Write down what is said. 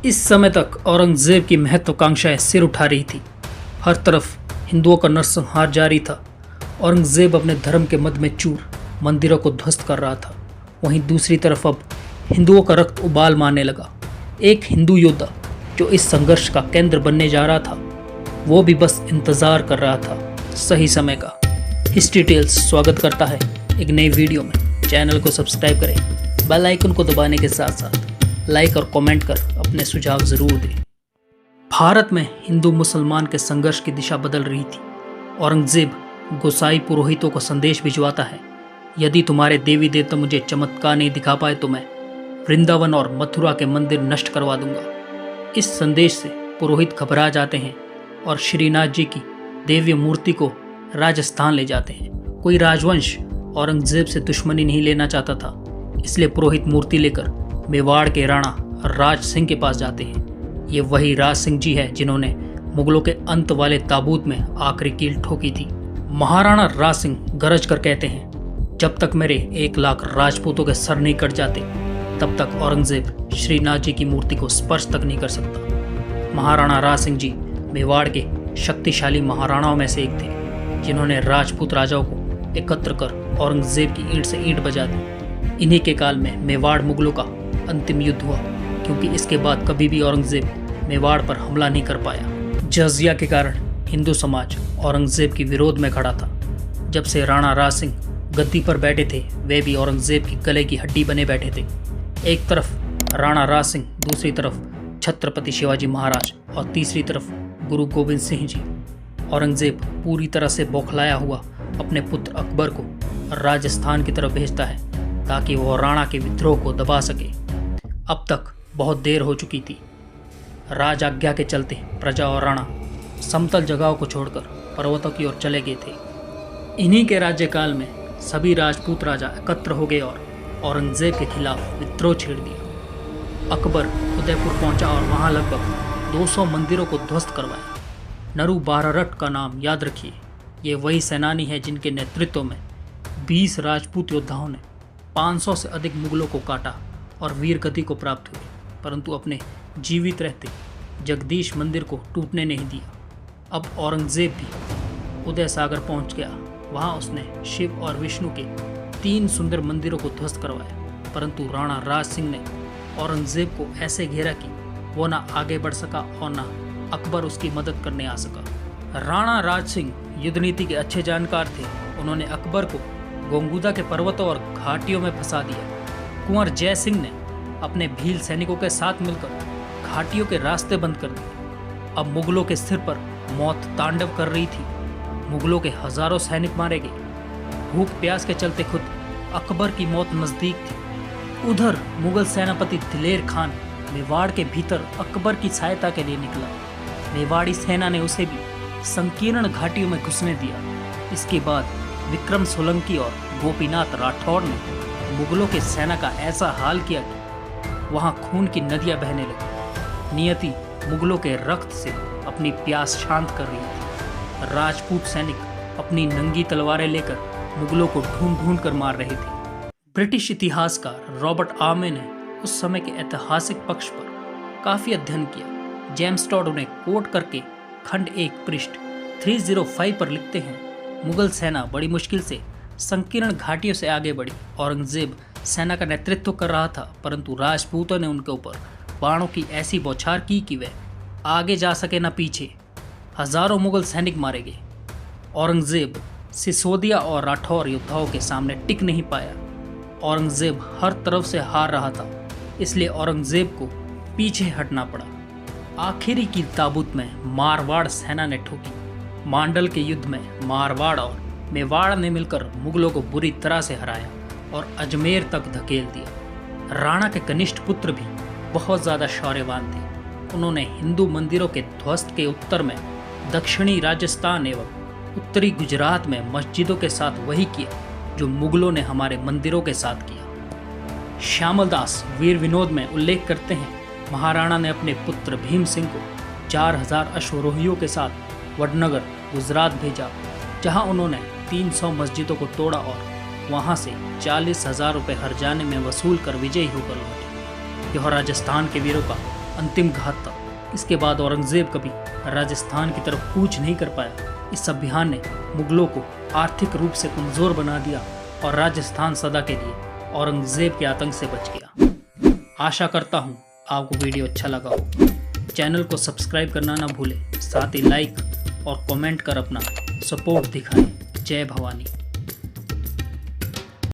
इस समय तक औरंगजेब की महत्वाकांक्षाएं सिर उठा रही थी। हर तरफ हिंदुओं का नरसंहार जारी था। औरंगजेब अपने धर्म के मद में चूर मंदिरों को ध्वस्त कर रहा था। वहीं दूसरी तरफ अब हिंदुओं का रक्त उबाल मारने लगा। एक हिंदू योद्धा जो इस संघर्ष का केंद्र बनने जा रहा था, वो भी बस इंतजार कर रहा था सही समय का। हिस्ट्री टेल्स स्वागत करता है एक नई वीडियो में। चैनल को सब्सक्राइब करें, बेल आइकन को दबाने के साथ साथ लाइक और कमेंट कर अपने सुझाव जरूर दें। भारत में हिंदू मुसलमान के संघर्ष की दिशा बदल रही थी। औरंगजेब गोसाई पुरोहितों को संदेश भिजवाता है, यदि तुम्हारे देवी देवता मुझे चमत्कार नहीं दिखा पाए तो मैं वृंदावन और मथुरा के मंदिर नष्ट करवा दूंगा। इस संदेश से पुरोहित घबरा जाते हैं और श्रीनाथ जी की देवी मूर्ति को राजस्थान ले जाते हैं। कोई राजवंश औरंगजेब से दुश्मनी नहीं लेना चाहता था, इसलिए पुरोहित मूर्ति लेकर मेवाड़ के राणा राज सिंह के पास जाते हैं। ये वही राज सिंह जी है जिन्होंने मुगलों के अंत वाले ताबूत में आखिरी कील ठोकी थी। महाराणा राज सिंह गरज कर कहते हैं, जब तक मेरे 1 लाख राजपूतों के सर नहीं कट जाते तब तक औरंगजेब श्रीनाथ जी की मूर्ति को स्पर्श तक नहीं कर सकता। महाराणा राज सिंह जी मेवाड़ के शक्तिशाली महाराणाओं में से एक थे, जिन्होंने राजपूत राजाओं को एकत्र कर औरंगजेब की ईंट से ईंट बजा दी। इन्हीं के काल में मेवाड़ मुगलों का अंतिम युद्ध हुआ, क्योंकि इसके बाद कभी भी औरंगजेब मेवाड़ पर हमला नहीं कर पाया। जजिया के कारण हिंदू समाज औरंगजेब के विरोध में खड़ा था। जब से राणा राज सिंह गद्दी पर बैठे थे, वे भी औरंगजेब की गले की हड्डी बने बैठे थे। एक तरफ राणा राज सिंह, दूसरी तरफ छत्रपति शिवाजी महाराज और तीसरी तरफ गुरु गोविंद सिंह जी। औरंगजेब पूरी तरह से बौखलाया हुआ अपने पुत्र अकबर को राजस्थान की तरफ भेजता है, ताकि वह राणा के विद्रोह को दबा सके। अब तक बहुत देर हो चुकी थी। राज आज्ञा के चलते प्रजा और राणा समतल जगहों को छोड़कर पर्वतों की ओर चले गए थे। इन्हीं के राज्यकाल में सभी राजपूत राजा एकत्र हो गए और औरंगजेब के खिलाफ विद्रोह छेड़ दिया। अकबर उदयपुर पहुंचा और वहां लगभग 200 मंदिरों को ध्वस्त करवाया। नरू बारारट का नाम याद रखिए। ये वही सेनानी है जिनके नेतृत्व में 20 राजपूत योद्धाओं ने 500 से अधिक मुगलों को काटा और वीर गति को प्राप्त हुए, परंतु अपने जीवित रहते जगदीश मंदिर को टूटने नहीं दिया। अब औरंगजेब भी उदय सागर पहुंच गया। वहां उसने शिव और विष्णु के 3 सुंदर मंदिरों को ध्वस्त करवाया, परंतु राणा राज सिंह ने औरंगजेब को ऐसे घेरा कि वो ना आगे बढ़ सका और ना अकबर उसकी मदद करने आ सका। राणा राज सिंह युद्ध नीति के अच्छे जानकार थे। उन्होंने अकबर को गोंगुदा के पर्वतों और घाटियों में फंसा दिया। कुंवर जय सिंह ने अपने भील सैनिकों के साथ मिलकर घाटियों के रास्ते बंद कर दिए। अब मुगलों के सिर पर मौत तांडव कर रही थी। मुगलों के हजारों सैनिक मारे गए। भूख प्यास के चलते खुद अकबर की मौत नजदीक थी। उधर मुगल सेनापति दिलेर खान मेवाड़ के भीतर अकबर की सहायता के लिए निकला। मेवाड़ी सेना ने उसे भी संकीर्ण घाटियों में घुसने दिया। इसके बाद विक्रम सोलंकी और गोपीनाथ राठौर ने मुगलों की सेना का ऐसा हाल किया कि वहां खून की नदियां बहने लगी। नियति मुगलों के रक्त से अपनी प्यास शांत कर रही थी। राजपूत सैनिक अपनी नंगी तलवारें लेकर मुगलों को ढूंढ ढूंढ कर मार रहे थे। ब्रिटिश इतिहासकार रॉबर्ट आर्मे ने उस समय के ऐतिहासिक पक्ष पर काफी अध्ययन किया। जेम्स टॉड उन्हें कोट करके खंड 1 पृष्ठ 305 पर लिखते हैं, मुगल सेना बड़ी मुश्किल से संकीर्ण घाटियों से आगे बढ़ी। औरंगजेब सेना का नेतृत्व कर रहा था, परंतु राजपूतों ने उनके ऊपर बाणों की ऐसी बौछार की कि वे आगे जा सके न पीछे। हजारों मुगल सैनिक मारे गए। औरंगजेब सिसोदिया और राठौर योद्धाओं के सामने टिक नहीं पाया। औरंगजेब हर तरफ से हार रहा था, इसलिए औरंगजेब को पीछे हटना पड़ा। आखिरी की ताबूत में मारवाड़ सेना ने ठोकी। मांडल के युद्ध में मारवाड़ और मेवाड़ ने मिलकर मुगलों को बुरी तरह से हराया और अजमेर तक धकेल दिया। राणा के कनिष्ठ पुत्र भी बहुत ज्यादा शौर्यवान थे। उन्होंने हिंदू मंदिरों के ध्वस्त के उत्तर में दक्षिणी राजस्थान एवं उत्तरी गुजरात में मस्जिदों के साथ वही किया जो मुगलों ने हमारे मंदिरों के साथ किया। श्यामलदास वीर विनोद में उल्लेख करते हैं, महाराणा ने अपने पुत्र भीम सिंह को 4000 अश्वरोहियों के साथ वडनगर गुजरात भेजा, जहां उन्होंने 300 मस्जिदों को तोड़ा और वहां से 40,000 रुपये हर जाने में वसूल कर विजयी होकर लौटे। यह राजस्थान के वीरों का अंतिम घात था। इसके बाद औरंगजेब कभी राजस्थान की तरफ कूच नहीं कर पाया। इस अभियान ने मुगलों को आर्थिक रूप से कमजोर बना दिया और राजस्थान सदा के लिए औरंगजेब के आतंक से बच गया। आशा करता हूँ आपको वीडियो अच्छा लगा हो। चैनल को सब्सक्राइब करना ना भूलें, साथ ही लाइक और कमेंट कर अपना सपोर्ट दिखाएं। जय भवानी।